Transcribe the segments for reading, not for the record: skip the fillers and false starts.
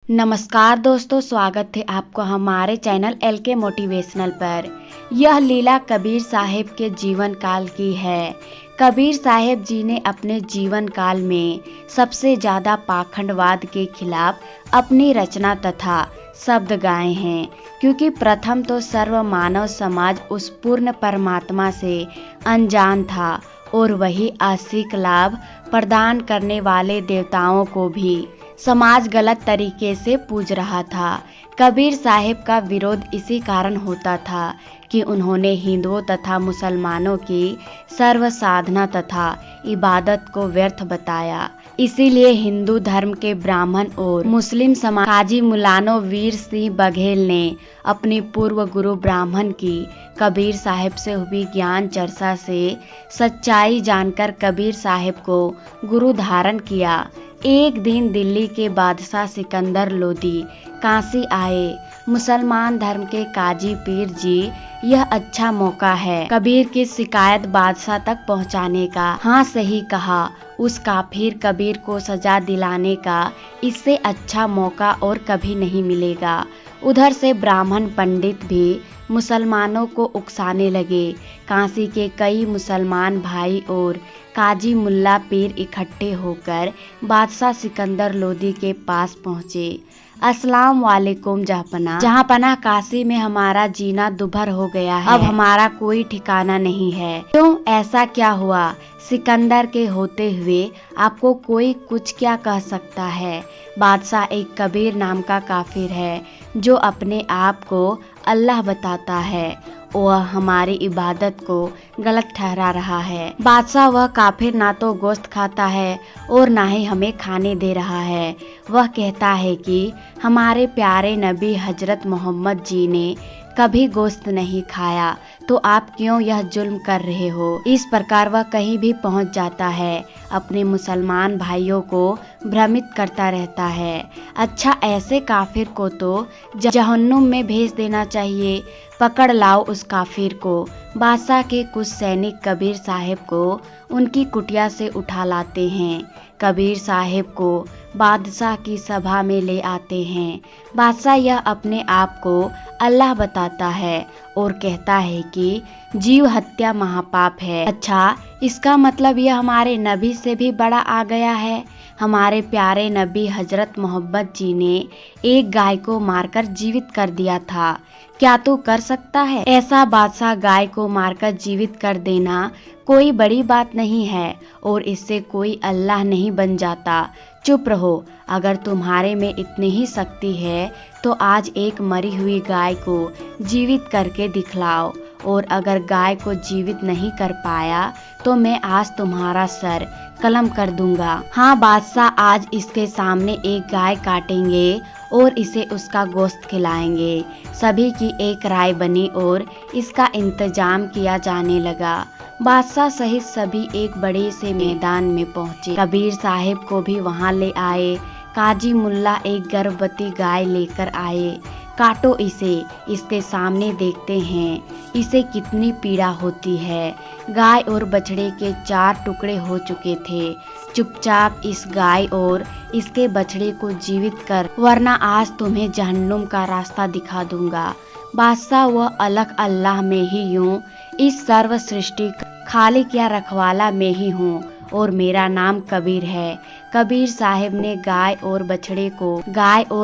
नमस्कार दोस्तों, स्वागत है आपको हमारे चैनल LK मोटिवेशनल पर। यह लीला कबीर साहिब के जीवन काल की है। कबीर साहिब जी ने अपने जीवन काल में सबसे ज़्यादा पाखंडवाद के खिलाफ अपनी रचना तथा शब्द गाए हैं, क्योंकि प्रथम तो सर्व मानव समाज उस पूर्ण परमात्मा से अनजान था और वही आशिक लाभ प्रदान करने वाले देवताओं को भी समाज गलत तरीके से पूज रहा था। कबीर साहिब का विरोध इसी कारण होता था कि उन्होंने हिंदुओं तथा मुसलमानों की सर्व साधना तथा इबादत को व्यर्थ बताया। इसीलिए हिंदू धर्म के ब्राह्मण और मुस्लिम समाज काजी मुलानो वीर सिंह बघेल ने अपनी पूर्व गुरु ब्राह्मण की कबीर साहिब से हुई ज्ञान चर्चा से सच्चाई जानकर कबीर साहिब को गुरु धारण किया। एक दिन दिल्ली के बादशाह सिकंदर लोदी काशी आए। मुसलमान धर्म के काजी पीर जी, यह अच्छा मौका है कबीर की शिकायत बादशाह तक पहुंचाने का। हाँ, सही कहा, उस काफिर कबीर को सजा दिलाने का इससे अच्छा मौका और कभी नहीं मिलेगा। उधर से ब्राह्मण पंडित भी मुसलमानों को उकसाने लगे। काशी के कई मुसलमान भाई और काजी मुल्ला पीर इकट्ठे होकर बादशाह सिकंदर लोदी के पास पहुँचे। अस्सलाम वालेकुम जहाँपना, काशी में हमारा जीना दुभर हो गया है। अब हमारा कोई ठिकाना नहीं है। क्यों, ऐसा क्या हुआ? सिकंदर के होते हुए आपको कोई कुछ क्या कह सकता है? बादशाह, एक कबीर नाम का काफिर है जो अपने आप को अल्लाह बताता है। वह हमारी इबादत को गलत ठहरा रहा है। बादशाह, वह काफिर ना तो गोश्त खाता है और ना ही हमें खाने दे रहा है। वह कहता है कि हमारे प्यारे नबी हजरत मोहम्मद जी ने कभी गोश्त नहीं खाया, तो आप क्यों यह जुल्म कर रहे हो? इस प्रकार वह कहीं भी पहुंच जाता है, अपने मुसलमान भाइयों को भ्रमित करता रहता है। अच्छा, ऐसे काफिर को तो जहन्नुम में भेज देना चाहिए। पकड़ लाओ उस काफिर को। बादशाह के कुछ सैनिक कबीर साहिब को उनकी कुटिया से उठा लाते हैं। कबीर साहिब को बादशाह की सभा में ले आते हैं। बादशाह यह अपने आप को अल्लाह बताता है और कहता है कि जीव हत्या महापाप है। अच्छा, इसका मतलब यह हमारे नबी से भी बड़ा आ गया है। हमारे प्यारे नबी हजरत मोहम्मद जी ने एक गाय को मारकर जीवित कर दिया था। क्या तू कर सकता है ऐसा? बादशाह, गाय को मारकर जीवित कर देना कोई बड़ी बात नहीं है और इससे कोई अल्लाह नहीं बन जाता। चुप रहो। अगर तुम्हारे में इतनी ही शक्ति है तो आज एक मरी हुई गाय को जीवित करके दिखलाओ, और अगर गाय को जीवित नहीं कर पाया तो मैं आज तुम्हारा सर कलम कर दूंगा। हाँ बादशाह, आज इसके सामने एक गाय काटेंगे और इसे उसका गोश्त खिलाएंगे। सभी की एक राय बनी और इसका इंतजाम किया जाने लगा। बादशाह सहित सभी एक बड़े से मैदान में पहुंचे। कबीर साहिब को भी वहां ले आए। काजी मुल्ला एक गर्भवती गाय लेकर आए। काटो इसे। इसके सामने देखते हैं इसे कितनी पीड़ा होती है। गाय और बछड़े के 4 टुकड़े हो चुके थे। चुपचाप इस गाय और इसके बछड़े को जीवित कर, वरना आज तुम्हें जहन्नुम का रास्ता दिखा दूंगा। बादशाह, वह अलग अल्लाह में ही यूं इस सर्व सृष्टि खालिक या रखवाला में ही हूँ और मेरा नाम कबीर है। कबीर साहिब ने गाय और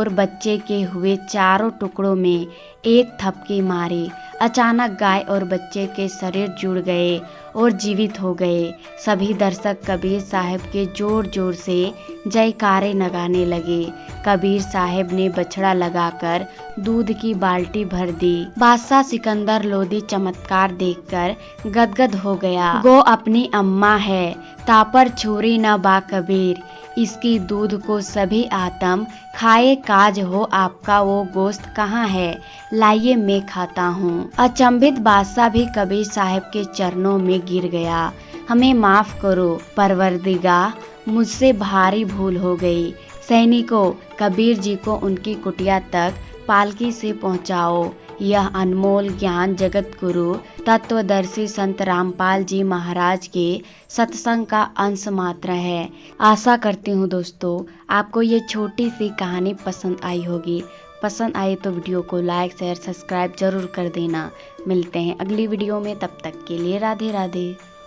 बच्चे के हुए 4 टुकड़ों में एक थपकी मारी। अचानक गाय और बच्चे के शरीर जुड़ गए और जीवित हो गए। सभी दर्शक कबीर साहिब के जोर जोर से जयकारे लगाने लगे। कबीर साहिब ने बछड़ा लगाकर दूध की बाल्टी भर दी। बादशाह सिकंदर लोदी चमत्कार देखकर गदगद हो गया। गो अपनी अम्मा है, तापर छुरी न बा कबीर, इसकी दूध को सभी आतम खाए काज हो आपका वो गोश्त कहाँ है? लाइए मैं खाता हूँ। अचंभित बादशाह भी कबीर साहिब के चरणों में गिर गया। हमें माफ करो परवरदिगार, मुझसे भारी भूल हो गई। सैनिकों, कबीर जी को उनकी कुटिया तक पालकी से पहुँचाओ। यह अनमोल ज्ञान जगत गुरु तत्वदर्शी संत रामपाल जी महाराज के सत्संग का अंश मात्र है। आशा करती हूँ दोस्तों आपको ये छोटी सी कहानी पसंद आई होगी। पसंद आई तो वीडियो को लाइक शेयर सब्सक्राइब जरूर कर देना। मिलते हैं अगली वीडियो में, तब तक के लिए राधे राधे।